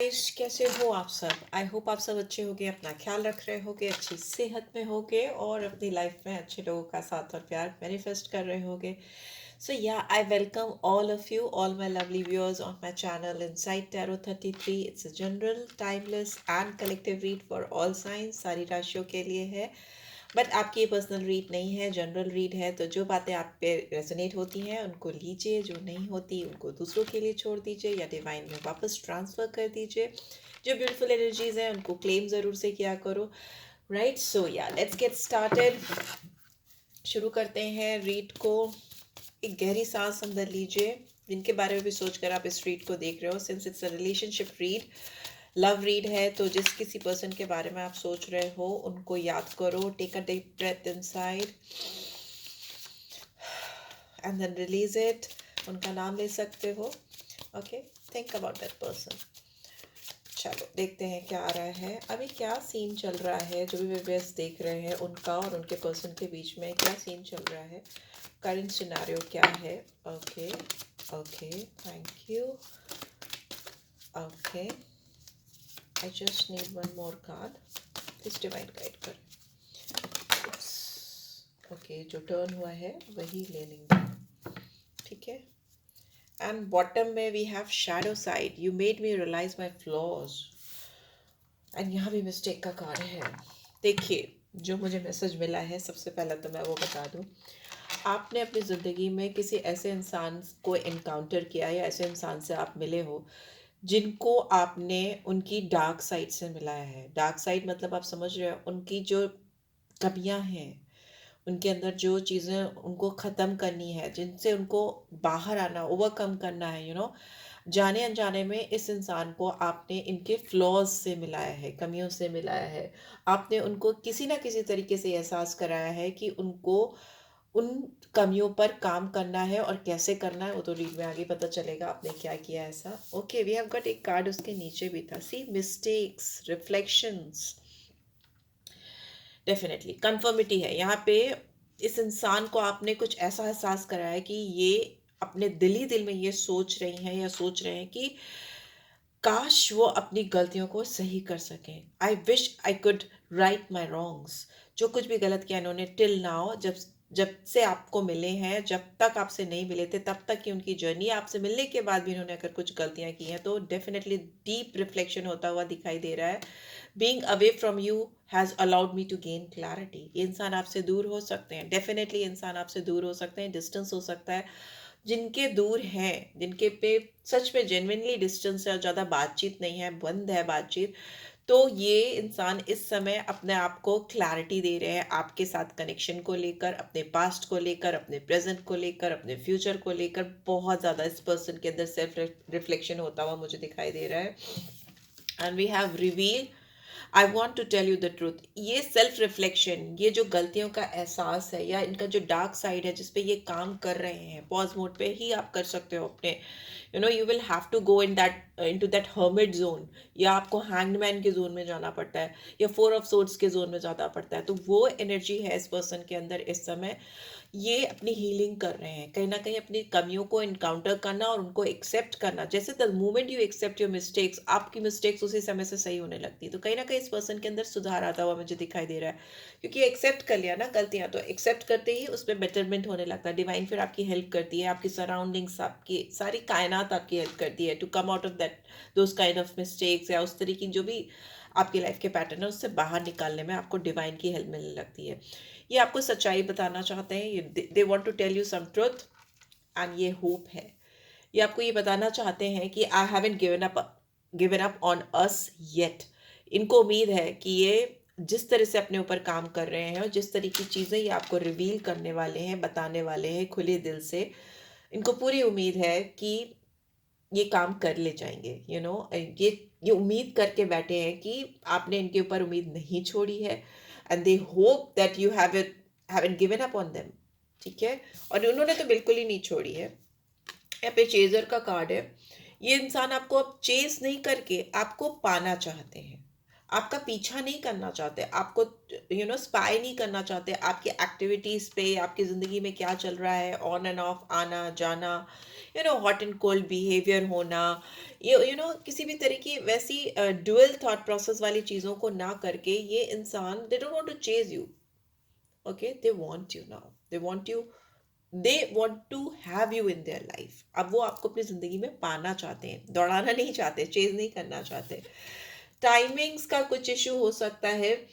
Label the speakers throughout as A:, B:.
A: Guys, कैसे हो आप सब? आई होप आप सब अच्छे होगे, अपना ख्याल रख रहे होगे, अच्छी सेहत में होगे और अपनी लाइफ में अच्छे लोगों का साथ और प्यार मैनिफेस्ट कर रहे होगे. So yeah, I welcome all of you, all my lovely viewers on my channel Inside Tarot 33. It's a general, timeless and collective read for all signs. सारी राशियों के लिए है. बट आपकी ये पर्सनल रीड नहीं है, जनरल रीड है. तो जो बातें आप पे रेजोनेट होती हैं उनको लीजिए, जो नहीं होती उनको दूसरों के लिए छोड़ दीजिए या डिवाइन में वापस ट्रांसफ़र कर दीजिए. जो ब्यूटीफुल एनर्जीज हैं उनको क्लेम ज़रूर से किया करो. Right, so yeah let's get started. शुरू करते हैं रीड को. एक गहरी सांस अंदर लीजिए. जिनके बारे में भी सोचकर आप इस रीड को देख रहे हो, since it's a relationship read, love read है, तो जिस किसी पर्सन के बारे में आप सोच रहे हो उनको याद करो. Take a deep breath inside and then release it. उनका नाम ले सकते हो. Okay, think about that person. चलो देखते हैं क्या आ रहा है. अभी क्या सीन चल रहा है, जो भी व्यूअर्स देख रहे हैं उनका और उनके पर्सन के बीच में क्या सीन चल रहा है, करंट सिनेरियो क्या है. Okay okay, thank you. Okay, I just need one more card. Please divine guide कर. ओके, जो टर्न हुआ है वही ले लेंगे. ठीक है. एंड बॉटम में we have shadow side. You made me realise my flaws. And यहाँ भी मिस्टेक का कार्ड है. देखिए, जो मुझे मैसेज मिला है, सबसे पहले तो मैं वो बता दूँ. आपने अपनी ज़िंदगी में किसी ऐसे इंसान को इनकाउंटर किया या ऐसे इंसान से आप मिले हो जिनको आपने उनकी डार्क साइड से मिलाया है. डार्क साइड मतलब आप समझ रहे हो, उनकी जो कमियां हैं, उनके अंदर जो चीज़ें उनको ख़त्म करनी है, जिनसे उनको बाहर आना, ओवरकम करना है, जाने अनजाने में इस इंसान को आपने इनके फ्लॉज से मिलाया है, कमियों से मिलाया है. आपने उनको किसी ना किसी तरीके से एहसास कराया है कि उनको उन कमियों पर काम करना है, और कैसे करना है वो तो रीड में आगे पता चलेगा आपने क्या किया ऐसा. ओके, वी हैव गॉट एक कार्ड उसके नीचे भी था. सी, मिस्टेक्स, रिफ्लेक्शंस. डेफिनेटली कंफर्मिटी है यहाँ पे. इस इंसान को आपने कुछ ऐसा एहसास कराया है कि ये अपने दिल ही दिल में ये सोच रही हैं या सोच रहे हैं कि काश वो अपनी गलतियों को सही कर सकें. I wish I could write my wrongs. जो कुछ भी गलत किया इन्होंने टिल नाउ, जब जब से आपको मिले हैं, जब तक आपसे नहीं मिले थे तब तक की उनकी जर्नी, आपसे मिलने के बाद भी इन्होंने अगर कुछ गलतियां की हैं तो डेफिनेटली डीप रिफ्लेक्शन होता हुआ दिखाई दे रहा है. Being away from you has allowed me to gain clarity. ये इंसान आपसे दूर हो सकते हैं, डेफिनेटली इंसान आपसे दूर हो सकते हैं, डिस्टेंस हो सकता है. जिनके दूर हैं, जिनके पे सच में जेन्युइनली डिस्टेंस है और ज़्यादा बातचीत नहीं है, बंद है बातचीत, तो ये इंसान इस समय अपने आप को क्लैरिटी दे रहे हैं आपके साथ कनेक्शन को लेकर, अपने पास्ट को लेकर, अपने प्रेजेंट को लेकर, अपने फ्यूचर को लेकर. बहुत ज़्यादा इस पर्सन के अंदर सेल्फ रिफ्लेक्शन होता हुआ मुझे दिखाई दे रहा है. And we have reveal, I want to tell you the truth. ये सेल्फ रिफ्लेक्शन, ये जो गलतियों का एहसास है या इनका जो डार्क साइड है जिसपे ये काम कर रहे हैं, पॉज मोड पे ही आप कर सकते हो अपने. You will have to go in to that hermit zone, या आपको हैंगमैन के जोन में जाना पड़ता है, या फोर ऑफ सोर्ड्स के जोन में जाना पड़ता है. तो वो एनर्जी है इस पर्सन के अंदर इस समय. ये अपनी हीलिंग कर रहे हैं, कहीं ना कहीं अपनी कमियों को इनकाउंटर करना और उनको एक्सेप्ट करना. जैसे the moment you accept your mistakes, आपकी मिस्टेक्स उसी समय से सही होने लगती है. तो कहीं ना कहीं इस पर्सन के अंदर सुधार आता हुआ मुझे दिखाई दे रहा है, क्योंकि एक्सेप्ट कर लिया ना गलतियां, तो एक्सेप्ट करते ही उसमें बेटरमेंट होने लगता है. डिवाइन फिर आपकी हेल्प करती है, आपकी सराउंडिंग्स, आपकी सारी कायनात आपकी हेल्प करती है to come out of that those kind of mistakes, या उस तरीके की जो भी आपकी लाइफ के पैटर्न है उससे बाहर निकालने में आपको डिवाइन की हेल्प मिलने लगती है. ये आपको सच्चाई बताना चाहते हैं, they want to tell you some truth, and ये होप है. ये आपको ये बताना चाहते हैं कि I haven't given up on us yet. इनको उम्मीद है कि ये जिस तरह से अपने ऊपर काम कर रहे हैं और जिस तरह की चीज़ें ये आपको रिवील करने वाले हैं, बताने वाले हैं खुले दिल से, इनको पूरी उम्मीद है कि ये काम कर ले जाएंगे. ये उम्मीद करके बैठे हैं कि आपने इनके ऊपर उम्मीद नहीं छोड़ी है, and they hope that you haven't given up on them. ठीक है, और उन्होंने तो बिल्कुल ही नहीं छोड़ी है. यहाँ पे चेजर का कार्ड है. ये इंसान आपको अब चेस नहीं करके आपको पाना चाहते हैं, आपका पीछा नहीं करना चाहते, आपको स्पाई नहीं करना चाहते, आपकी एक्टिविटीज पे, आपकी जिंदगी में क्या चल रहा है, ऑन एंड ऑफ, आना जाना, हॉट एंड कोल्ड बिहेवियर होना, ये किसी भी तरह की वैसी डुअल थॉट प्रोसेस वाली चीजों को ना करके, ये इंसान they don't want to chase you, okay, they want you now, they want to have you in their life. अब वो आपको अपनी जिंदगी में पाना चाहते हैं, दौड़ाना नहीं चाहते, चेज नहीं करना चाहते। टाइमिंग्स का कुछ इशू हो सकता है,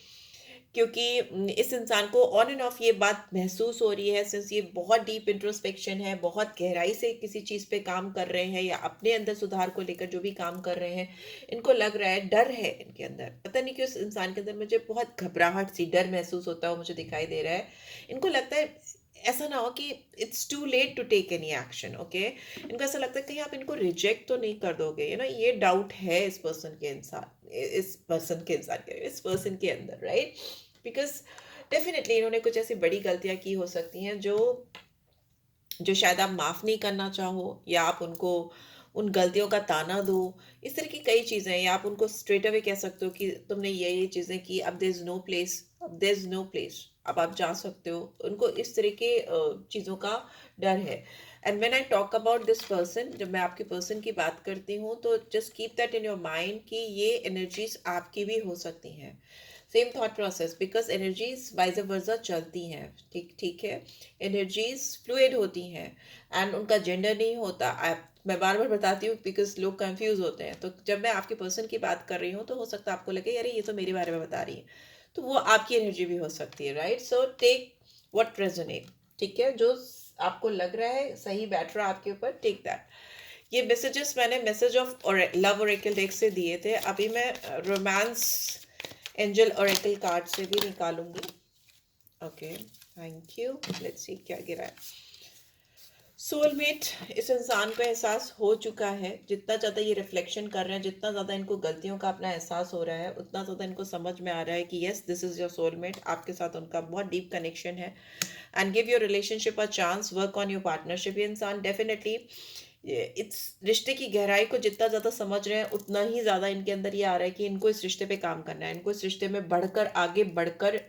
A: क्योंकि इस इंसान को ऑन एंड ऑफ ये बात महसूस हो रही है, सिंस ये बहुत डीप इंट्रोस्पेक्शन है, बहुत गहराई से किसी चीज़ पे काम कर रहे हैं या अपने अंदर सुधार को लेकर जो भी काम कर रहे हैं, इनको लग रहा है, डर है इनके अंदर, पता नहीं क्यों इस इंसान के अंदर मुझे बहुत घबराहट सी, डर महसूस होता है, मुझे दिखाई दे रहा है। इनको लगता है ऐसा ना हो कि it's too late to take any action, okay, इनको ऐसा लगता है कहीं आप इनको रिजेक्ट तो नहीं कर दोगे, ये डाउट है इस पर्सन के अंदर, राइट? बिकॉज डेफिनेटली इन्होंने कुछ ऐसी बड़ी गलतियां की हो सकती हैं जो जो शायद आप माफ़ नहीं करना चाहो, या आप उनको उन गलतियों का ताना दो। इस तरह की कई चीज़ें हैं, या आप उनको स्ट्रेट अवे कह सकते हो कि तुमने ये चीज़ें की, अब देयर इज़ नो प्लेस, अब आप जा सकते हो। उनको इस तरह के चीज़ों का डर है। And when I talk about this person, जब मैं आपके पर्सन की बात करती हूँ, तो just keep that in your mind कि ये एनर्जीज आपकी भी हो सकती हैं। Same thought process, because energies wise वर्सा चलती हैं, ठीक ठीक है। एनर्जीज फ्लूइड होती हैं, एंड उनका जेंडर नहीं होता। मैं बार बार बताती हूँ बिकॉज लोग कंफ्यूज होते हैं। तो जब मैं आपके पर्सन की बात कर रही हूँ, तो हो सकता है आपको लगे अरे ये तो मेरे बारे में बता रही है, तो वो आपकी एनर्जी भी हो सकती है, right? So take what resonate, ठीक है, जो आपको लग रहा है सही बैठ रहा है आपके ऊपर, टेक दैट। ये मैसेजेस मैंने message of love Oracle deck से दिए थे। अभी मैं रोमांस एंजल ओरेकल कार्ड से भी निकालूंगी। Okay, thank you. Let's see क्या गिरा है। सोलमेट, इस इंसान को एहसास हो चुका है, जितना ज़्यादा ये रिफ्लेक्शन कर रहे हैं, जितना ज़्यादा इनको गलतियों का अपना एहसास हो रहा है, उतना ज़्यादा इनको समझ में आ रहा है कि yes, this is your soulmate. आपके साथ उनका बहुत डीप कनेक्शन है। And give your relationship a chance, work on your partnership. ये इंसान डेफिनेटली इस रिश्ते की गहराई को जितना ज़्यादा समझ रहे हैं, उतना ही ज़्यादा इनके अंदर ये आ रहा है कि इनको इस रिश्ते पे काम करना है, इनको इस रिश्ते में बढ़कर, आगे बढ़कर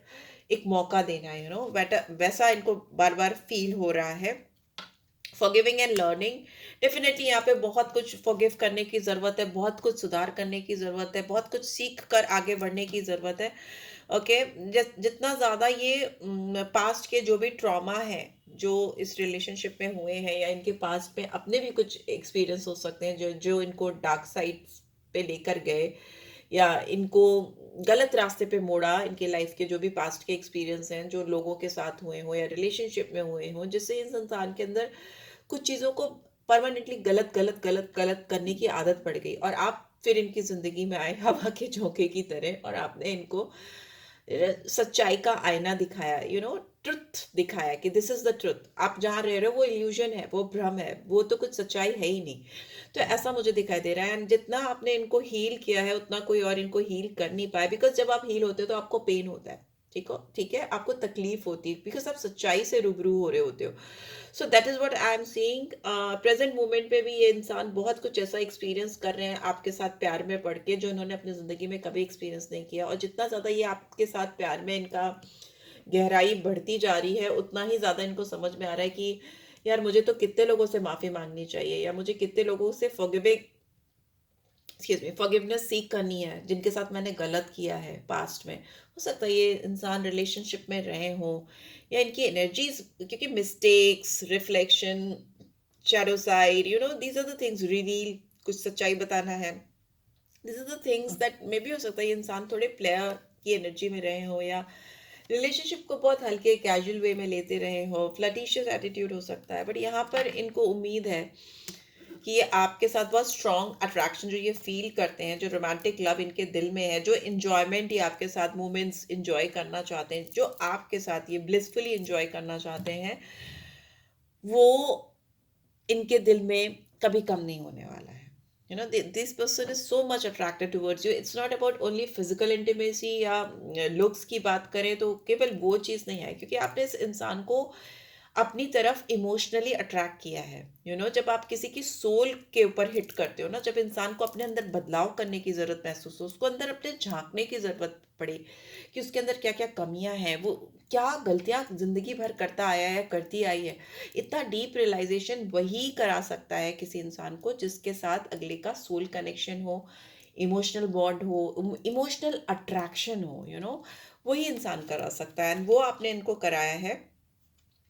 A: एक मौका देना है, वैसा इनको बार बार फील हो रहा है। फॉरगिविंग एंड लर्निंग, डेफिनेटली यहाँ पे बहुत कुछ फॉरगिव करने की ज़रूरत है, बहुत कुछ सुधार करने की ज़रूरत है, बहुत कुछ सीख कर आगे बढ़ने की ज़रूरत है। ओके, जितना ज़्यादा ये पास्ट के जो भी ट्रॉमा है जो इस रिलेशनशिप में हुए हैं, या इनके पास्ट में अपने भी कुछ एक्सपीरियंस हो सकते हैं जो जो इनको डार्क साइड पे लेकर गए, या इनको गलत रास्ते पे मोड़ा, इनके लाइफ के जो भी पास्ट के एक्सपीरियंस हैं, जो लोगों के साथ हुए हों या रिलेशनशिप में हुए हों, जिससे इस इंसान के अंदर कुछ चीज़ों को परमानेंटली गलत गलत गलत गलत करने की आदत पड़ गई, और आप फिर इनकी ज़िंदगी में आए हवा के झोंके की तरह, और आपने इनको सच्चाई का आईना दिखाया, ट्रुथ दिखाया कि दिस इज द ट्रुथ। आप जहाँ रह रहे हो वो इल्यूजन है, वो भ्रम है, वो तो कुछ सच्चाई है ही नहीं। तो ऐसा मुझे दिखाई दे रहा है। एंड जितना आपने इनको हील किया है, उतना कोई और इनको हील कर नहीं पाया, बिकॉज जब आप हील होते हो तो आपको पेन होता है, ठीक है, आपको तकलीफ होती है, बिकॉज आप सच्चाई से रूबरू हो रहे होते हो। So that is what I am seeing. Present moment पे भी ये इंसान बहुत कुछ ऐसा एक्सपीरियंस कर रहे हैं आपके साथ प्यार में पड़ के, जो इन्होंने अपनी ज़िंदगी में कभी एक्सपीरियंस नहीं किया। और जितना ज़्यादा ये आपके साथ प्यार में इनका गहराई बढ़ती जा रही है, उतना ही ज़्यादा इनको समझ में आ रहा है कि यार मुझे तो कितने लोगों से माफ़ी मांगनी चाहिए, या मुझे कितने लोगों से फॉरगिवनेस सीख करनी है, जिनके साथ मैंने गलत किया है पास्ट में। हो सकता है ये इंसान रिलेशनशिप में रहे हों, या इनकी एनर्जीज, क्योंकि mistakes, reflection, shadow side, these are the things, reveal, कुछ सच्चाई बताना है, this are the things that may be. हो सकता है ये इंसान थोड़े प्लेयर की एनर्जी में रहे हो, या रिलेशनशिप को बहुत हल्के कैजुअल वे में लेते रहे हो, फ्लर्टिशियस एटीट्यूड हो सकता है। बट यहाँ पर इनको उम्मीद है कि ये आपके साथ बहुत स्ट्रॉन्ग अट्रैक्शन जो ये फील करते हैं, जो रोमांटिक लव इनके दिल में है, जो इंजॉयमेंट ये आपके साथ मोमेंट्स इंजॉय करना चाहते हैं, जो आपके साथ ये ब्लिसफुली इंजॉय करना चाहते हैं, वो इनके दिल में कभी कम नहीं होने वाला है। This person is so much attracted towards you. It's not about only physical intimacy या looks की बात करें तो केवल वो चीज़ नहीं है, क्योंकि आपने इस इंसान को अपनी तरफ इमोशनली अट्रैक्ट किया है। जब आप किसी की सोल के ऊपर हिट करते हो ना, जब इंसान को अपने अंदर बदलाव करने की ज़रूरत महसूस हो, उसको अंदर अपने झांकने की ज़रूरत पड़े कि उसके अंदर क्या क्या कमियां हैं, वो क्या गलतियां ज़िंदगी भर करता आया है, करती आई है। इतना डीप रियलाइजेशन वही करा सकता है किसी इंसान को जिसके साथ अगले का सोल कनेक्शन हो, इमोशनल बॉन्ड हो, इमोशनल अट्रैक्शन हो। वही इंसान करा सकता है, एंड वो आपने इनको कराया है।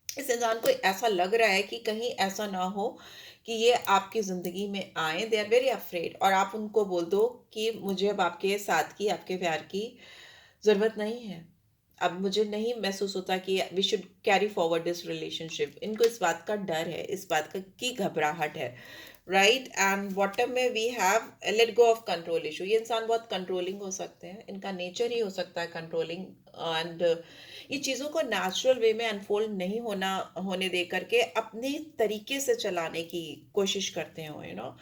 A: इस इंसान को ऐसा लग रहा है कि कहीं ऐसा ना हो कि ये आपकी ज़िंदगी में आए, दे आर वेरी अफ्रेड, और आप उनको बोल दो कि मुझे अब आपके साथ की, आपके प्यार की ज़रूरत नहीं है। अब मुझे नहीं महसूस होता कि we should carry forward this relationship. इनको इस बात का डर है, इस बात का की घबराहट है, राइट। एंड बॉटम में we have let go of control issue. ये इंसान बहुत कंट्रोलिंग हो सकते हैं, इनका नेचर ही हो सकता है कंट्रोलिंग। एंड ये चीज़ों को नेचुरल वे में अनफोल्ड नहीं होने दे करके अपने तरीके से चलाने की कोशिश करते हो।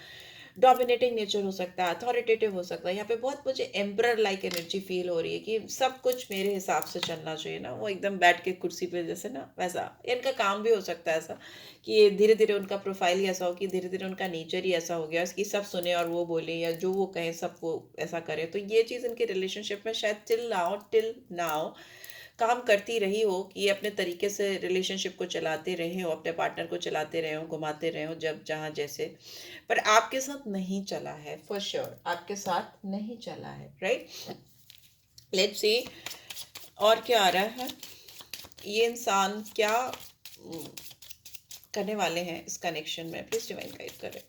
A: डोमिनेटिंग नेचर हो सकता है, अथॉरिटेटिव हो सकता है। यहाँ पे बहुत मुझे एम्परर लाइक एनर्जी फील हो रही है कि सब कुछ मेरे हिसाब से चलना चाहिए ना, वो एकदम बैठ के कुर्सी पे जैसे ना, वैसा इनका काम भी हो सकता है ऐसा कि ये धीरे धीरे उनका प्रोफाइल ही ऐसा हो कि धीरे धीरे उनका नेचर ही ऐसा हो गया कि सब सुने और वो बोले या जो वो कहें सब वो ऐसा करे। तो ये चीज़ इनके रिलेशनशिप में शायद टिल नाउ काम करती रही हो कि ये अपने तरीके से रिलेशनशिप को चलाते रहे हो, अपने पार्टनर को चलाते रहे हो, घुमाते रहे हो जब जहाँ जैसे। पर आपके साथ नहीं चला है, फॉर श्योर आपके साथ नहीं चला है, राइट। लेट्स सी और क्या आ रहा है। ये इंसान क्या करने वाले हैं इस कनेक्शन में, प्लीज डिवाइन गाइड करें।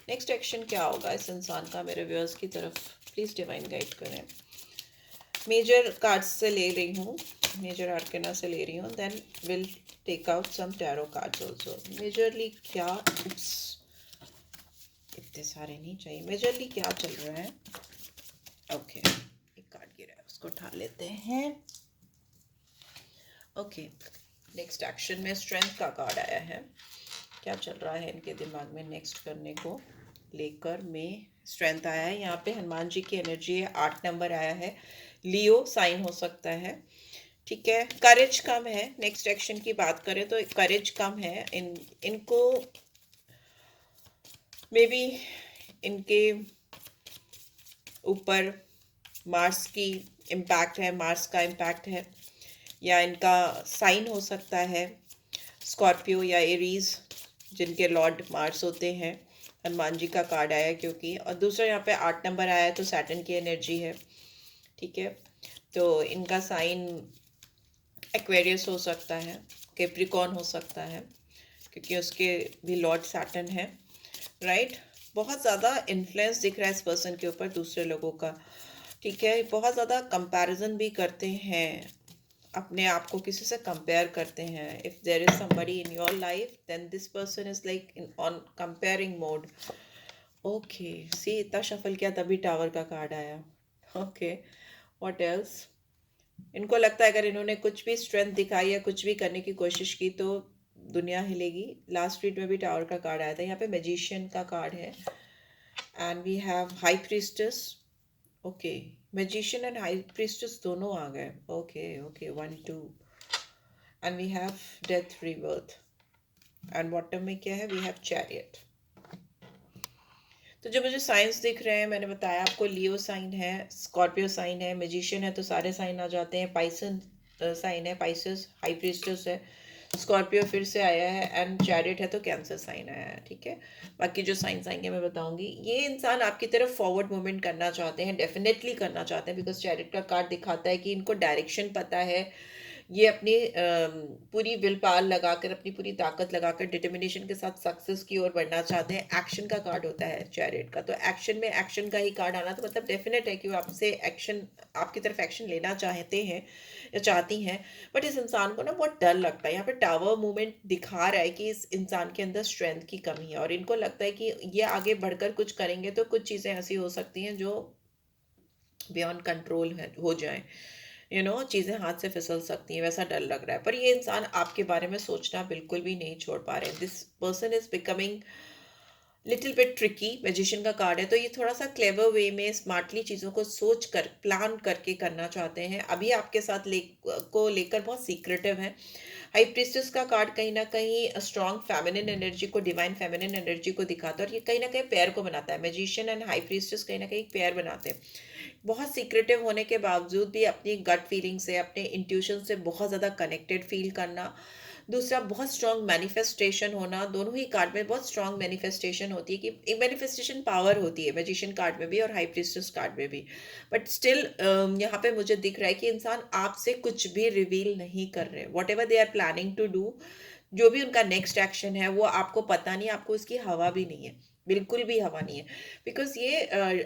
A: नेक्स्ट एक्शन क्या होगा इस इंसान का मेरे व्यूअर्स की तरफ, प्लीज डिवाइन गाइड करें। मेजर कार्ड्स से ले रही हूँ, मेजर आर्केना से ले रही हूँ, then will take out some tarot cards also. Majorly क्या, इतने सारे नहीं चाहिए, मेजरली क्या चल रहा है। ओके, एक कार्ड गिरा है उसको उठा लेते हैं। ओके, नेक्स्ट एक्शन में स्ट्रेंथ का कार्ड आया है। क्या चल रहा है इनके दिमाग में नेक्स्ट करने को लेकर में। स्ट्रेंथ आया है, यहाँ पे हनुमान जी की एनर्जी है, 8 नंबर आया है, लियो साइन हो सकता है, ठीक है। करेज कम है, नेक्स्ट एक्शन की बात करें तो करेज कम है इनको मे बी इनके ऊपर मार्स की इम्पैक्ट है, मार्स का इम्पैक्ट है, या इनका साइन हो सकता है स्कॉर्पियो या एरीज जिनके लॉर्ड मार्स होते हैं। हनुमान जी का कार्ड आया है क्योंकि, और दूसरा यहाँ पे 8 नंबर आया है तो सैटर्न की एनर्जी है, ठीक है। तो इनका साइन एक्वेरियस हो सकता है, कैप्रिकॉर्न हो सकता है क्योंकि उसके भी लॉर्ड सैटर्न है, राइट। बहुत ज़्यादा इन्फ्लुएंस दिख रहा है इस पर्सन के ऊपर दूसरे लोगों का, ठीक है। बहुत ज़्यादा कंपैरिजन भी करते हैं, अपने आप को किसी से कंपेयर करते हैं। If there is somebody in your life then this person is like in on comparing mode. Okay, see इतना शफल किया तभी टावर का कार्ड आया। Okay, what else. इनको लगता है अगर इन्होंने कुछ भी स्ट्रेंथ दिखाई या कुछ भी करने की कोशिश की तो दुनिया हिलेगी। लास्ट रीड में भी टावर का कार्ड आया था, यहाँ पे मैजिशियन का कार्ड है, and we have high priestess. Okay, magician and high priestess दोनों आ गए। Okay okay, 1 2, and we have death rebirth, and bottom में क्या है, वी हैव चैरियट। तो जो मुझे साइंस दिख रहे हैं, मैंने बताया आपको, लियो साइन है, स्कॉर्पियो साइन है, मैजिशियन है तो सारे साइन आ जाते हैं, पाइसन साइन है, पाइसेस, हाई प्रीस्टेस है, स्कॉर्पियो फिर से आया है, एंड चैरियट है तो कैंसर साइन आया है, ठीक है। बाकी जो साइंस आएंगे मैं बताऊंगी। ये इंसान आपकी तरफ फॉरवर्ड मूवमेंट करना चाहते हैं, डेफिनेटली करना चाहते हैं, बिकॉज चैरियट का कार्ड दिखाता है कि इनको डायरेक्शन पता है। ये अपनी पूरी विल पावर लगाकर, अपनी पूरी ताकत लगाकर डिटर्मिनेशन के साथ सक्सेस की ओर बढ़ना चाहते हैं। एक्शन का कार्ड होता है चैरियट का, तो एक्शन में एक्शन का ही कार्ड आना तो मतलब डेफिनेट है कि वो आपसे एक्शन, आपकी तरफ एक्शन लेना चाहते हैं या चाहती हैं। बट इस इंसान को ना बहुत डर लगता है। यहाँ पे टावर मूवमेंट दिखा रहा है कि इस इंसान के अंदर स्ट्रेंथ की कमी है, और इनको लगता है कि ये आगे बढ़कर कुछ करेंगे तो कुछ चीज़ें ऐसी हो सकती हैं जो बियॉन्ड कंट्रोल है, हो जाए, चीज़ें हाथ से फिसल सकती हैं, वैसा डर लग रहा है। पर ये इंसान आपके बारे में सोचना बिल्कुल भी नहीं छोड़ पा रहे हैं। This person is becoming little bit tricky magician का कार्ड है, तो ये थोड़ा सा क्लेवर वे में स्मार्टली चीज़ों को सोच कर प्लान करके करना चाहते हैं। अभी आपके साथ को लेकर बहुत सीक्रेटिव है। हाई प्रीस्टेस का कार्ड कहीं ना कहीं स्ट्रॉन्ग फेमिनिन एनर्जी को, डिवाइन फेमिनिन एनर्जी को दिखाता है, और ये कहीं ना कहीं पेयर को बनाता है। मैजिशियन एंड हाई प्रीस्टेस कहीं ना कहीं पेयर बनाते हैं। बहुत सीक्रेटिव होने के बावजूद भी अपनी गट फीलिंग से, अपने इंट्यूशन से बहुत ज़्यादा कनेक्टेड फील करना। दूसरा, बहुत स्ट्रॉन्ग मैनिफेस्टेशन होना। दोनों ही कार्ड में बहुत स्ट्रॉन्ग मैनिफेस्टेशन होती है, कि मैनिफेस्टेशन पावर होती है मैजिशियन कार्ड में भी और हाई प्रीस्टेस कार्ड में भी। बट स्टिल यहाँ पे मुझे दिख रहा है कि इंसान आपसे कुछ भी रिवील नहीं कर रहे। Whatever they are planning to do, जो भी उनका नेक्स्ट एक्शन है, वो आपको पता नहीं, आपको उसकी हवा भी नहीं है, बिल्कुल भी हवा नहीं है। बिकॉज ये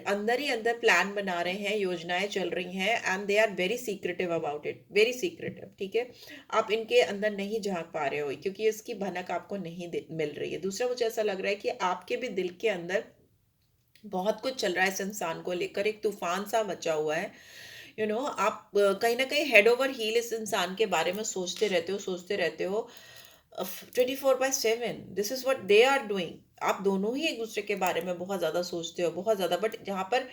A: अंदर ही अंदर प्लान बना रहे हैं, योजनाएं चल रही हैं, and they are very secretive about it, very secretive. ठीक है, आप इनके अंदर नहीं झांक पा रहे हो, क्योंकि इसकी भनक आपको नहीं मिल रही है। दूसरा, मुझे ऐसा लग रहा है कि आपके भी दिल के अंदर बहुत कुछ चल रहा है इस इंसान को लेकर, एक तूफान सा मचा हुआ है। आप कहीं ना कहीं हेड ओवर हील इस इंसान के बारे में सोचते रहते हो, सोचते रहते हो 24/7। This is what they are doing. आप दोनों ही एक दूसरे के बारे में बहुत ज्यादा सोचते हो, बहुत ज्यादा। बट जहाँ पर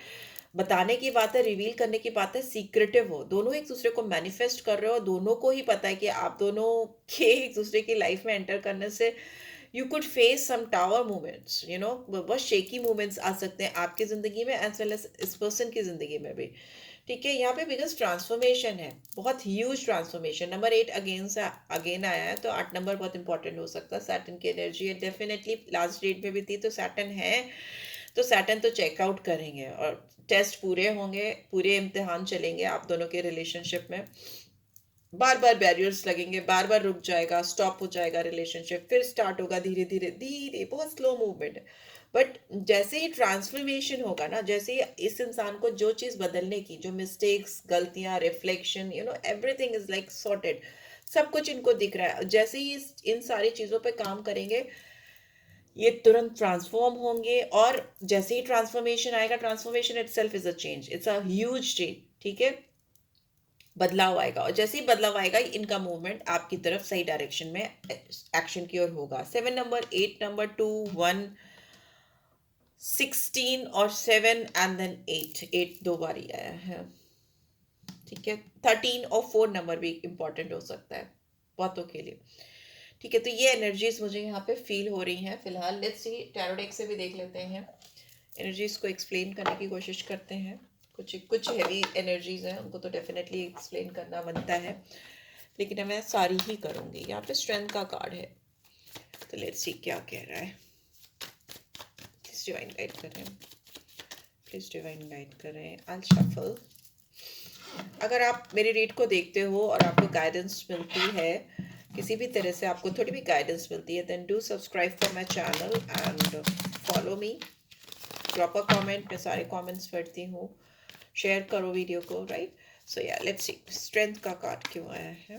A: बताने की बात है, रिवील करने की बात है, सीक्रेटिव हो, दोनों एक दूसरे को मैनिफेस्ट कर रहे हो, दोनों को ही पता है कि आप दोनों के एक दूसरे की लाइफ में एंटर करने से you could face some tower moments, बहुत शेकी मोमेंट्स आ सकते हैं आपकी जिंदगी में, एज वेल एज इस पर्सन की जिंदगी में भी। ठीक है, यहाँ पे बिगेस्ट ट्रांसफॉर्मेशन है, बहुत ह्यूज ट्रांसफॉर्मेशन। नंबर 8 अगेन से अगेन आया है, तो 8 नंबर बहुत इंपॉर्टेंट हो सकता है। सैटर्न की एनर्जी है, डेफिनेटली लास्ट डेट में भी थी, तो सैटर्न है। तो सैटर्न तो चेकआउट करेंगे, और टेस्ट पूरे होंगे, पूरे इम्तिहान चलेंगे आप दोनों के रिलेशनशिप में। बार बार बैरियर्स लगेंगे, बार बार रुक जाएगा, स्टॉप हो जाएगा रिलेशनशिप, फिर स्टार्ट होगा धीरे धीरे धीरे, बहुत स्लो मूवमेंट। बट जैसे ही ट्रांसफॉर्मेशन होगा ना, जैसे ही इस इंसान को जो चीज़ बदलने की, जो मिस्टेक्स, गलतियां, reflection, everything is like sorted, सब कुछ इनको दिख रहा है। जैसे ही इन सारी चीज़ों पे काम करेंगे, ये तुरंत ट्रांसफॉर्म होंगे। और जैसे ही ट्रांसफॉर्मेशन आएगा, transformation itself is a change, it's a huge change. ठीक है, बदलाव आएगा, और जैसे ही बदलाव आएगा, इनका मूवमेंट आपकी तरफ सही डायरेक्शन में, एक्शन की ओर होगा। 7 नंबर, 8 नंबर, 2, 1, 16 और 7, एंड देन 8, 8 दो बार ही आया है। ठीक है, 13 और 4 नंबर भी इंपॉर्टेंट हो सकता है बहुतों के लिए। ठीक है, तो ये एनर्जीज मुझे यहाँ पे फील हो रही हैं फिलहाल। लेट्स सी, टैरो डेक से भी देख लेते हैं, एनर्जीज को एक्सप्लेन करने की कोशिश करते हैं। कुछ कुछ हैवी एनर्जीज हैं, उनको तो डेफिनेटली एक्सप्लेन करना बनता है, लेकिन मैं सारी ही करूँगी। यहाँ पे स्ट्रेंथ का कार्ड है, तो लेट्स सी क्या कह रहा है। प्लीज डिवाइन गाइड करें, प्लीज डिवाइन गाइड करें। आई शफल। अगर आप मेरे रीड को देखते हो और आपको गाइडेंस मिलती है, किसी भी तरह से आपको थोड़ी भी गाइडेंस मिलती है, then do subscribe for my channel and follow me. Drop a comment, मैं सारे कमेंट्स पढ़ती हूँ। शेयर करो वीडियो को, right. So yeah let's see strength का कार्ड क्यों आया है।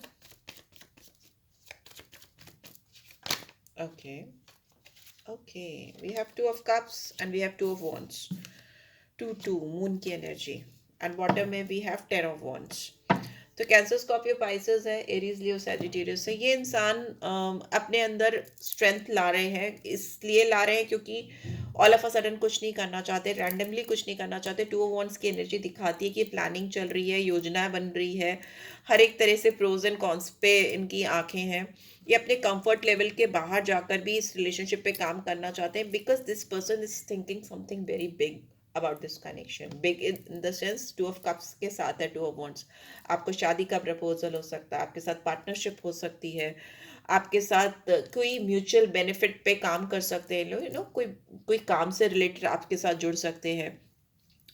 A: Okay, okay, we have 2 of Cups and we have 2 of Wands। 2 2 moon की एनर्जी, एंड बॉटम में वी हैव 10 of Wands। तो कैंसर, स्कॉर्पियो, पाइसेस है, एरीज, लियो, सैजिटेरियस है। ये इंसान अपने अंदर स्ट्रेंथ ला रहे हैं, इसलिए ला रहे हैं क्योंकि ऑल ऑफ अ सडन कुछ नहीं करना चाहते, रैंडमली कुछ नहीं करना चाहते। 2 of Wands की एनर्जी दिखाती है कि प्लानिंग चल रही है, योजना बन रही है, हर एक तरह से प्रोज एंड कॉन्स पे इनकी आंखें हैं। ये अपने कंफर्ट लेवल के बाहर जाकर भी इस रिलेशनशिप पे काम करना चाहते हैं, because this person is thinking something very big about this connection. Big in the sense 2 of Cups के साथ है 2 of Wands। आपको शादी का प्रपोजल हो सकता है, आपके साथ पार्टनरशिप हो सकती है, आपके साथ कोई म्यूचुअल बेनिफिट पे काम कर सकते हैं लोग, कोई कोई काम से रिलेटेड आपके साथ जुड़ सकते हैं।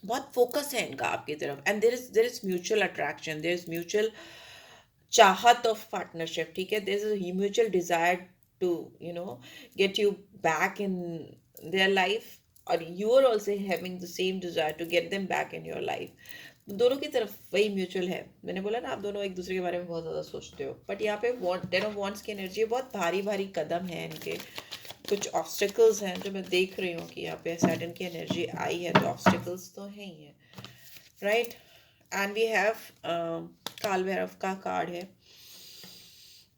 A: बहुत फोकस है इनका आपकी तरफ, and there is mutual attraction, there is mutual चाहत ऑफ पार्टनरशिप। ठीक है, there is mutual desire to get you back in their life, और you are also having the same desire to get them back in your life. दोनों की तरफ वही mutual है। मैंने बोला ना, आप दोनों एक दूसरे के बारे में बहुत ज़्यादा सोचते हो। बट यहाँ पे 10 of Wands की एनर्जी, बहुत भारी भारी कदम है इनके, कुछ ऑब्स्टिकल्स हैं जो मैं देख रही हूँ कि यहाँ पे सैटर्न की एनर्जी आई है, तो ऑब्स्टिकल्स तो हैं ही है, राइट। एंड वी हैव काल भैरव का कार्ड है,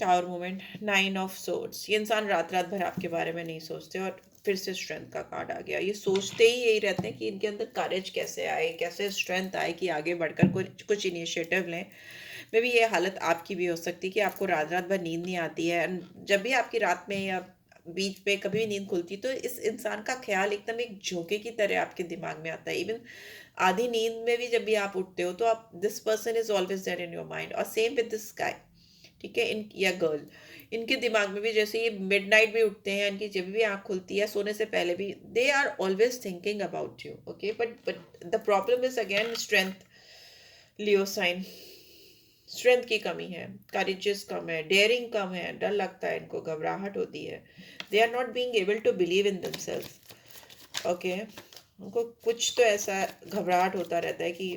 A: टावर मोमेंट, 9 of Swords। ये इंसान रात रात भर आपके बारे में नहीं सोचते, और फिर से स्ट्रेंथ का कार्ड आ गया। ये सोचते ही यही रहते हैं कि इनके अंदर करेज कैसे आए, कैसे स्ट्रेंथ आए कि आगे बढ़कर कुछ कुछ इनिशिएटिव लें। मे बी ये हालत आपकी भी हो सकती है कि आपको रात रात भर नींद नहीं आती है, and जब भी आपकी रात में या बीच में कभी भी नींद खुलती तो इस इंसान का ख्याल एकदम एक झोंके की तरह आपके दिमाग में आता है। इवन आधी नींद में भी जब भी आप उठते हो तो आप, this person is always there in your mind, और सेम विद दिस गाय, ठीक है, इन या गर्ल, इनके दिमाग में भी जैसे ये मिडनाइट भी उठते हैं, इनकी जब भी आंख खुलती है सोने से पहले भी, they are always thinking about you. Okay, but the problem is again strength. Leo sign, strength की कमी है, करेजेस कम है, डेयरिंग कम है, डर लगता है इनको, घबराहट होती है, they are not being able to believe in themselves. Okay, उनको कुछ तो ऐसा घबराहट होता रहता है कि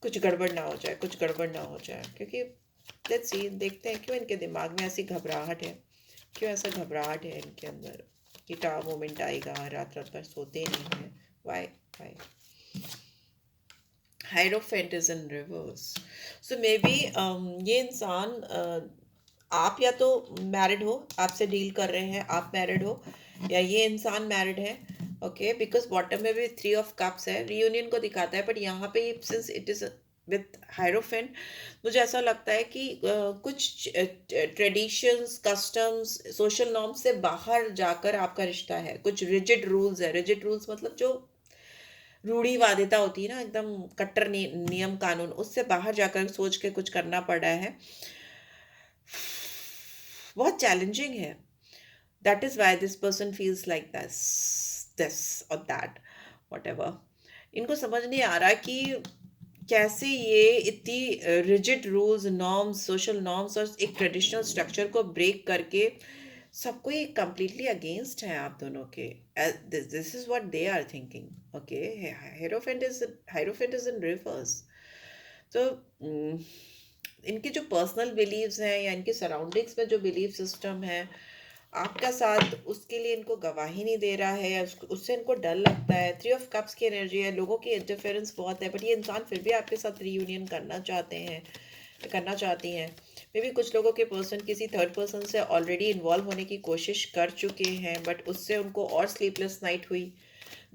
A: कुछ गड़बड़ ना हो जाए, कुछ गड़बड़ ना हो जाए, क्योंकि लेट्स सी, देखते हैं क्यों इनके दिमाग में ऐसी घबराहट है, क्यों ऐसा घबराहट है इनके अंदर कि टा मोमेंट आएगा, रात रात भर सोते नहीं है, why why. Hierophant is in reverse, so maybe ये इंसान आप या तो मैरिड हो, आपसे डील कर रहे हैं, आप मैरिड हो, या ये इंसान मैरिड है। ओके, बिकॉज बॉटम में भी थ्री ऑफ कप्स है, रियूनियन को दिखाता है, बट यहाँ पे since it is with hierophant, मुझे ऐसा लगता है कि कुछ ट्रेडिशंस, कस्टम्स, सोशल नॉर्म्स से बाहर जाकर आपका रिश्ता है, कुछ रिजिड रूल्स है। रिजिड रूल्स मतलब जो रूढ़िवादिता होती है ना, एकदम कट्टर नियम कानून, उससे बाहर जाकर सोच के कुछ करना पड़ रहा है, बहुत चैलेंजिंग है। That is why this person feels like this और दैट, वट एवर। इनको समझ नहीं आ रहा कि कैसे ये इतनी rigid rules, norms, social norms और एक ट्रेडिशनल स्ट्रक्चर को ब्रेक करके सबको ये कंप्लीटली अगेंस्ट है आप दोनों के। This is what they are thinking. Okay, hierophant is in reverse. तो इनके जो पर्सनल बिलीव्स हैं या इनके सराउंडिंग्स में जो बिलीव सिस्टम है, आपका साथ उसके लिए इनको गवाही नहीं दे रहा है, उससे इनको डर लगता है। थ्री ऑफ कप्स की एनर्जी है, लोगों की इंटरफेरेंस बहुत है, बट ये इंसान फिर भी आपके साथ रीयूनियन करना चाहते हैं, करना चाहती हैं। मे बी कुछ लोगों के पर्सन किसी थर्ड पर्सन से ऑलरेडी इन्वॉल्व होने की कोशिश कर चुके हैं, बट उससे उनको और स्लीपलेस नाइट हुई,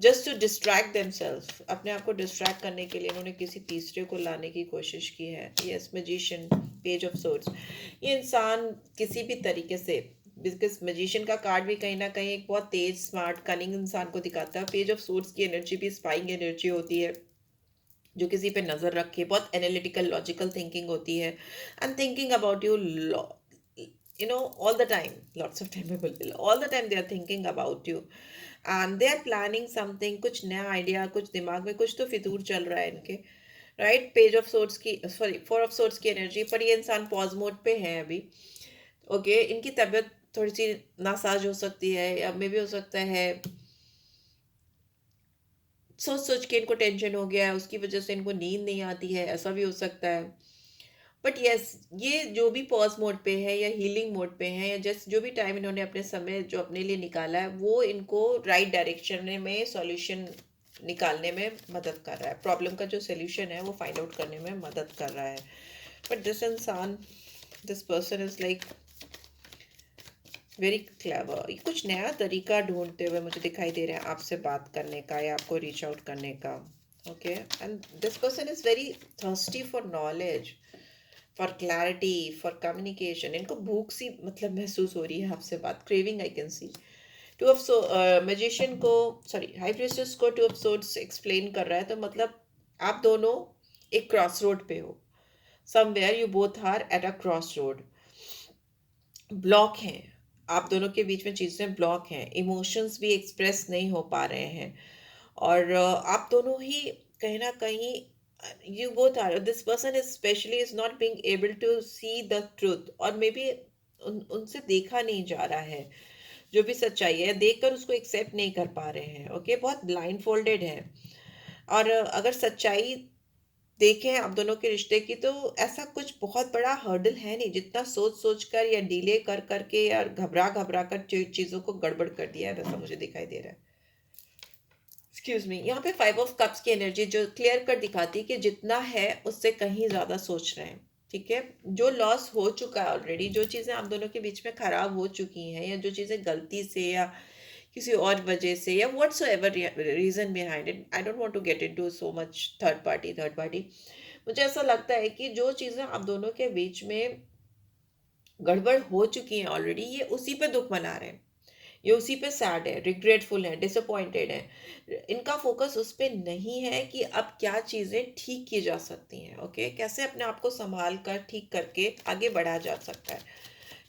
A: जस्ट टू डिस्ट्रैक्ट देमसेल्फ, अपने आप को डिस्ट्रैक्ट करने के लिए इन्होंने किसी तीसरे को लाने की कोशिश की है। Yes, magician, page of swords, ये इंसान किसी भी तरीके से, बिकॉज मैजिशियन का कार्ड भी कहीं ना कहीं एक बहुत तेज, स्मार्ट, कनिंग इंसान को दिखाता है। पेज ऑफ सोर्ड्स की एनर्जी भी स्पाइंग एनर्जी होती है, जो किसी पे नज़र रखे, बहुत एनालिटिकल, लॉजिकल थिंकिंग होती है, and thinking about you, you know, all the time, lots of time, all the time they are thinking about you and they are planning something, कुछ नया आइडिया, कुछ दिमाग में कुछ तो फितूर चल रहा है इनके, राइट। पेज ऑफ सोर्ड्स की, सॉरी, फोर ऑफ सोर्ड्स की एनर्जी पर ये इंसान पॉज मोड पे है अभी। ओके, इनकी तबीयत थोड़ी सी नासाज हो सकती है, या मे भी हो सकता है सोच सोच के इनको टेंशन हो गया है, उसकी वजह से इनको नींद नहीं आती है, ऐसा भी हो सकता है। बट यस, ये जो भी पॉज मोड पे है या हीलिंग मोड पे है, या जस्ट जो भी टाइम इन्होंने अपने समय जो अपने लिए निकाला है, वो इनको राइट डायरेक्शन में सॉल्यूशन निकालने में मदद कर रहा है, प्रॉब्लम का जो सोल्यूशन है वो फाइंड आउट करने में मदद कर रहा है। बट दिस इंसान, this person is like very clever, कुछ नया तरीका ढूंढते हुए मुझे दिखाई दे रहा है आपसे बात करने का या आपको रीच आउट करने का। Okay, and this person is very thirsty for knowledge, for clarity, for communication. इनको भूख सी मतलब महसूस हो रही है आपसे बात, craving I can see. Two of magician को, सॉरी, हाई प्रीस्टेस को टू ऑफ सोर्ड्स एक्सप्लेन कर रहा है, तो मतलब आप दोनों एक क्रॉस रोड पे हो, somewhere you both are at a cross road, block हैं, आप दोनों के बीच में चीज़ें ब्लॉक हैं, इमोशंस भी एक्सप्रेस नहीं हो पा रहे हैं, और आप दोनों ही कहीं ना कहीं, you both are, this person is especially is not being able to see the truth, और मे बी उनसे देखा नहीं जा रहा है, जो भी सच्चाई है देखकर उसको एक्सेप्ट नहीं कर पा रहे हैं। ओके, बहुत ब्लाइंड फोल्डेड है, और अगर सच्चाई देखें आप दोनों के रिश्ते की, तो ऐसा कुछ बहुत बड़ा हर्डल है नहीं, जितना सोच सोच कर या डिले कर करके या घबरा घबरा कर चीज़ों को गड़बड़ कर दिया है, वैसा मुझे दिखाई दे रहा है। एक्सक्यूज मी, यहाँ पे फाइव ऑफ कप्स की एनर्जी जो क्लियर कर दिखाती है कि जितना है उससे कहीं ज़्यादा सोच रहे हैं, ठीक है। जो लॉस हो चुका है ऑलरेडी, जो चीज़ें आप दोनों के बीच में खराब हो चुकी हैं, या जो चीज़ें गलती से या किसी और वजह से या whatsoever reason behind it, I don't want to get into so much third party. मुझे ऐसा लगता है कि जो चीज़ें आप दोनों के बीच में गड़बड़ हो चुकी हैं ऑलरेडी, ये उसी पे दुख मना रहे हैं, ये उसी पे सैड है, रिग्रेटफुल है, डिसअपॉइंटेड है। इनका फोकस उस पे नहीं है कि अब क्या चीज़ें ठीक की जा सकती हैं, ओके, कैसे अपने आप को संभाल कर ठीक करके आगे बढ़ा जा सकता है।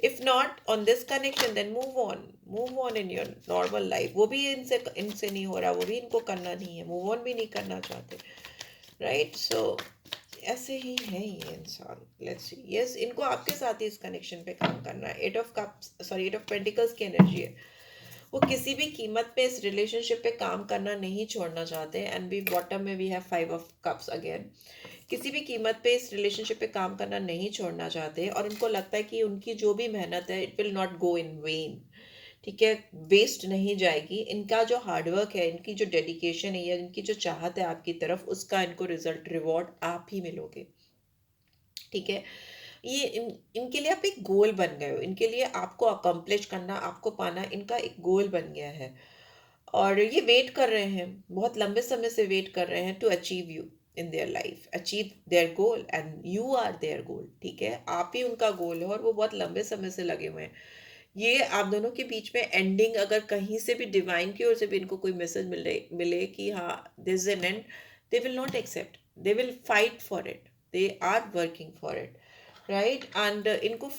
A: If not on this connection then move on in your normal life. वो भी इनसे इनसे नहीं हो रहा, वो भी इनको करना नहीं है, मूव ऑन भी नहीं करना चाहते, राइट। सो ऐसे ही है ये इंसान। लेट्स सी, यस, इनको आपके साथ ही इस कनेक्शन पे काम करना है। Eight of cups, sorry, eight of pentacles की एनर्जी है। वो किसी भी कीमत पे इस रिलेशनशिप पे काम करना नहीं छोड़ना चाहते। एंड भी बॉटम में we have five of cups again. किसी भी कीमत पे इस रिलेशनशिप पे काम करना नहीं छोड़ना चाहते, और उनको लगता है कि उनकी जो भी मेहनत है it will not go in when, ठीक है, वेस्ट नहीं जाएगी। इनका जो हार्डवर्क है, इनकी जो डेडिकेशन है या इनकी जो चाहत है आपकी तरफ, उसका इनको रिजल्ट, रिवॉर्ड आप ही मिलोगे, ठीक है। ये इनके लिए आप एक गोल बन गए हो, इनके लिए आपको अकम्प्लिश करना, आपको पाना इनका एक गोल बन गया है। और ये वेट कर रहे हैं, बहुत लंबे समय से वेट कर रहे हैं to achieve you in their life, achieve their goal, and you are their goal, ठीक है। आप ही उनका गोल है और वो बहुत लंबे समय से लगे हुए हैं। ये आप दोनों के बीच में एंडिंग, अगर कहीं से भी डिवाइन की ओर से भी इनको कोई मैसेज मिले कि हाँ this is an end, they will not accept, they will fight for it, they are working for it, right. And इनको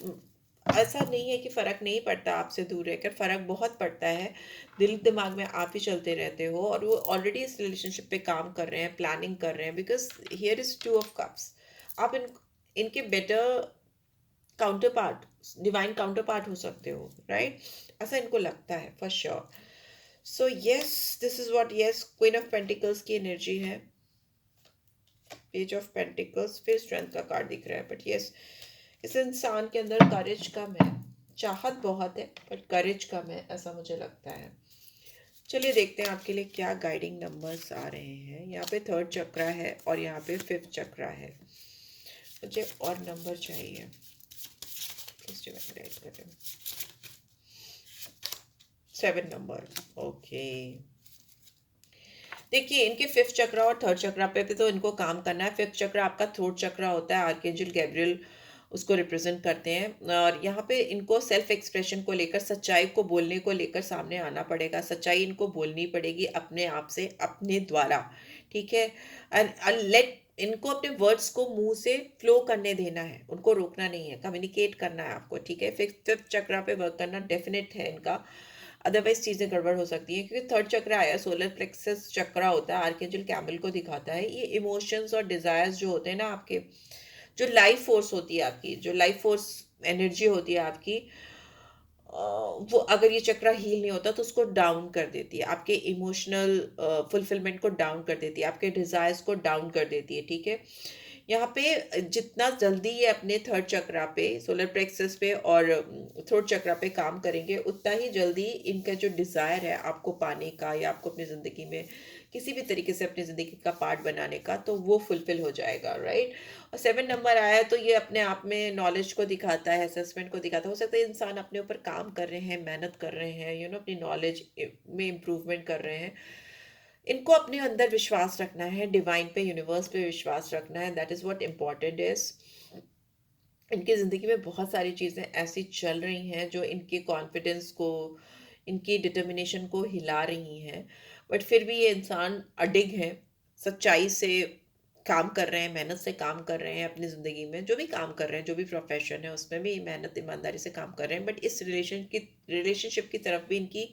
A: ऐसा नहीं है कि फ़र्क नहीं पड़ता आपसे दूर रहकर, फ़र्क बहुत पड़ता है। दिल दिमाग में आप ही चलते रहते हो, और वो ऑलरेडी इस रिलेशनशिप पे काम कर रहे हैं, प्लानिंग कर रहे हैं, because here is two of cups. आप इनके better counter part, divine counter part हो सकते हो, राइट। ऐसा इनको लगता है for sure. So yes, this is what, yes, queen of pentacles की एनर्जी है, पेज ऑफ पेंटिकल्स, फिर स्ट्रेंथ का कार्ड दिख रहा है, बट यस, इस इंसान के अंदर करेज कम है, चाहत बहुत है बट करेज कम है, ऐसा मुझे लगता है। चलिए देखते हैं आपके लिए क्या गाइडिंग नंबर्स आ रहे हैं। यहाँ पे थर्ड चक्रा है और यहाँ पे फिफ्थ चक्रा है। मुझे और नंबर चाहिए, गाइड करें। 7 नंबर, ओके। देखिए, इनके फिफ्थ चक्र और थर्ड चक्र पे तो इनको काम करना है। फिफ्थ चक्र आपका थ्रोट चक्र होता है, आर्कएंजल गैब्रियल उसको रिप्रेजेंट करते हैं। और यहाँ पे इनको सेल्फ एक्सप्रेशन को लेकर, सच्चाई को बोलने को लेकर सामने आना पड़ेगा। सच्चाई इनको बोलनी पड़ेगी अपने आप से, अपने द्वारा, ठीक है। एंड लेट इनको अपने वर्ड्स को मुंह से फ्लो करने देना है, उनको रोकना नहीं है, कम्युनिकेट करना है आपको, ठीक है। फिफ्थ चक्र पे वर्क करना डेफिनेट है इनका, अदरवाइज चीज़ें गड़बड़ हो सकती हैं। क्योंकि थर्ड चक्र आया, सोलर प्लेक्सस चक्रा होता है, आर्कएंजल कैमल को दिखाता है। ये इमोशंस और डिजायर्स जो होते हैं ना आपके, जो लाइफ फोर्स होती है आपकी, जो लाइफ फोर्स एनर्जी होती है आपकी, वो अगर ये चक्रा हील नहीं होता तो उसको डाउन कर देती है, आपके इमोशनल फुलफिलमेंट को डाउन कर देती है, आपके डिजायर्स को डाउन कर देती है, ठीक है। यहाँ पे जितना जल्दी ये अपने थर्ड चक्रा पे, सोलर प्लेक्सस पे और थ्रोट चक्रा पे काम करेंगे, उतना ही जल्दी इनका जो डिज़ायर है आपको पाने का या आपको अपनी ज़िंदगी में किसी भी तरीके से अपनी ज़िंदगी का पार्ट बनाने का, तो वो फुलफिल हो जाएगा, राइट। और 7 नंबर आया है तो ये अपने आप में नॉलेज को दिखाता है, असेसमेंट को दिखाता है। हो सकता है इंसान अपने ऊपर काम कर रहे हैं, मेहनत कर रहे हैं, अपनी नॉलेज में इम्प्रूवमेंट कर रहे हैं। इनको अपने अंदर विश्वास रखना है, डिवाइन पे, यूनिवर्स पे विश्वास रखना है, that is what important is. इनकी ज़िंदगी में बहुत सारी चीज़ें ऐसी चल रही हैं जो इनके कॉन्फिडेंस को, इनकी डिटर्मिनेशन को हिला रही हैं, बट फिर भी ये इंसान अडिग है, सच्चाई से काम कर रहे हैं, मेहनत से काम कर रहे हैं अपनी ज़िंदगी में, जो भी काम कर रहे हैं, जो भी प्रोफेशन है उसमें भी मेहनत ईमानदारी से काम कर रहे हैं। बट इस रिलेशनशिप की तरफ भी इनकी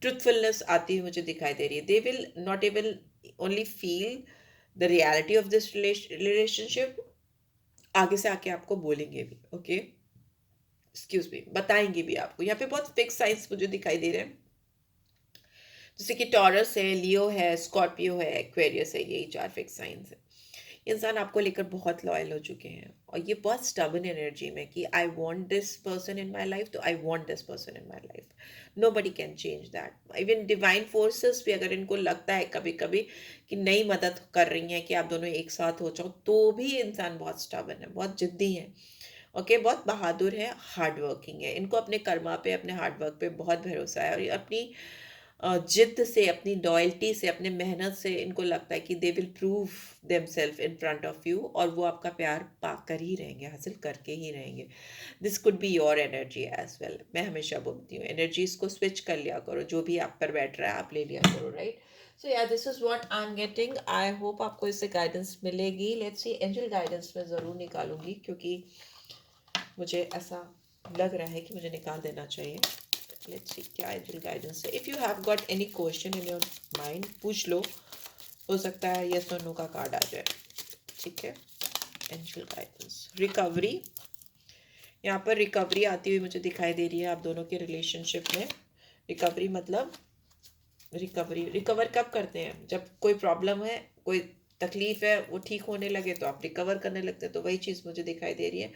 A: ट्रुथफुलनेस आती हुई मुझे दिखाई दे रही है। दे will not able only feel the reality of this relationship, आगे से आके आपको बोलेंगे भी, ओके, एक्सक्यूज मी, बताएंगे भी आपको। यहाँ पे बहुत फिक्स साइंस मुझे दिखाई दे रहे हैं, जैसे कि टॉरस है, लियो है, स्कॉर्पियो है, एक्वेरियस है, यही 4 फिक्स साइंस है। ये इंसान आपको लेकर बहुत लॉयल हो चुके हैं और ये बहुत स्टबन एनर्जी में कि I want this person in my life, तो I want this person in my life, nobody can change that. Even divine forces भी अगर इनको लगता है कभी कभी कि नई मदद कर रही हैं कि आप दोनों एक साथ हो जाओ, तो भी ये इंसान बहुत स्टबन है, बहुत जिद्दी है, ओके, बहुत बहादुर है, हार्ड वर्किंग है। इनको अपने कर्मा पे, अपने हार्ड वर्क पे बहुत भरोसा है, और ये अपनी जिद्द से, अपनी लॉयल्टी से, अपने मेहनत से इनको लगता है कि they will prove themselves in front of you, और वो आपका प्यार पाकर ही रहेंगे, हासिल करके ही रहेंगे। This could be your energy as well. मैं हमेशा बोलती हूँ एनर्जीज को स्विच कर लिया करो, जो भी आप पर बैठ रहा है आप ले लिया करो, राइट? सो या this is what I am getting. I hope आपको इससे गाइडेंस मिलेगी। लेट्स सी, एंजल गाइडेंस मैं ज़रूर निकालूंगी, क्योंकि मुझे ऐसा लग रहा है कि मुझे निकाल देना चाहिए। लेट्स सी क्या एंजल गाइडेंस है। If you have got any question in your mind, पूछ लो, हो सकता है यस और नो का कार्ड आ जाए। ठीक है, एंजल गाइडेंस, रिकवरी। यहाँ पर रिकवरी आती हुई मुझे दिखाई दे रही है आप दोनों के रिलेशनशिप में। रिकवरी मतलब, रिकवर कब करते हैं? जब कोई प्रॉब्लम है, कोई तकलीफ है, वो ठीक होने लगे तो आप रिकवर करने लगते हैं। तो वही चीज़ मुझे दिखाई दे रही है।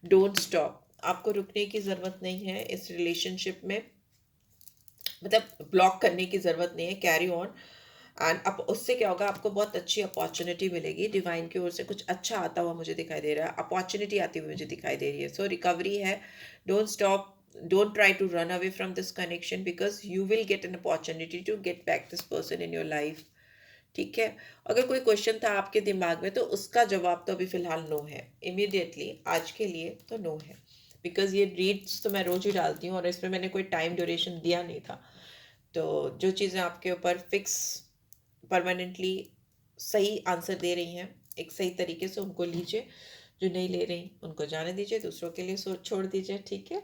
A: डोंट स्टॉप, आपको रुकने की ज़रूरत नहीं है इस रिलेशनशिप में, मतलब ब्लॉक करने की ज़रूरत नहीं है, कैरी ऑन। एंड अब उससे क्या होगा, आपको बहुत अच्छी अपॉर्चुनिटी मिलेगी, डिवाइन की ओर से कुछ अच्छा आता हुआ मुझे दिखाई दे रहा है, अपॉर्चुनिटी आती हुई मुझे दिखाई दे रही है। सो रिकवरी है। Don't stop, don't try to run away from this connection, because you will get an opportunity to get back this person in your life. ठीक है। अगर कोई क्वेश्चन था आपके दिमाग में तो उसका जवाब तो अभी फिलहाल नो है, इमीडिएटली आज के लिए तो नो है, बिकॉज ये रीड्स तो मैं रोज ही डालती हूँ और इसमें मैंने कोई टाइम ड्यूरेशन दिया नहीं था। तो जो चीज़ें आपके ऊपर फिक्स परमानेंटली सही आंसर दे रही हैं एक सही तरीके से, उनको लीजिए। जो नहीं ले रही उनको जाने दीजिए, दूसरों के लिए सोच छोड़ दीजिए। ठीक है,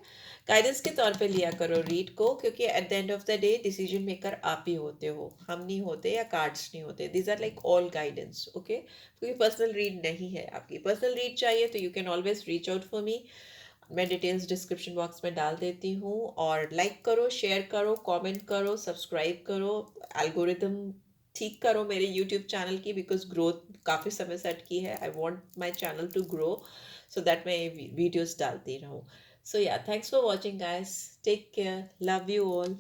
A: गाइडेंस के तौर पे लिया करो रीड को, क्योंकि at the end of the day decision maker आप ही होते हो, हम नहीं होते, या कार्ड्स नहीं होते। These are like all guidance, okay? क्योंकि पर्सनल रीड नहीं है। आपकी पर्सनल रीड चाहिए तो you can always reach out for me. मैं डिटेल्स डिस्क्रिप्शन बॉक्स में डाल देती हूँ। और लाइक करो, शेयर करो, कमेंट करो, सब्सक्राइब करो, एल्गोरिदम ठीक करो मेरे यूट्यूब चैनल की, बिकॉज ग्रोथ काफ़ी समय से अटकी है। I want my channel to grow, so that मैं वीडियोज़ डालती रहूँ। So yeah, thanks for watching guys, take care, love you all.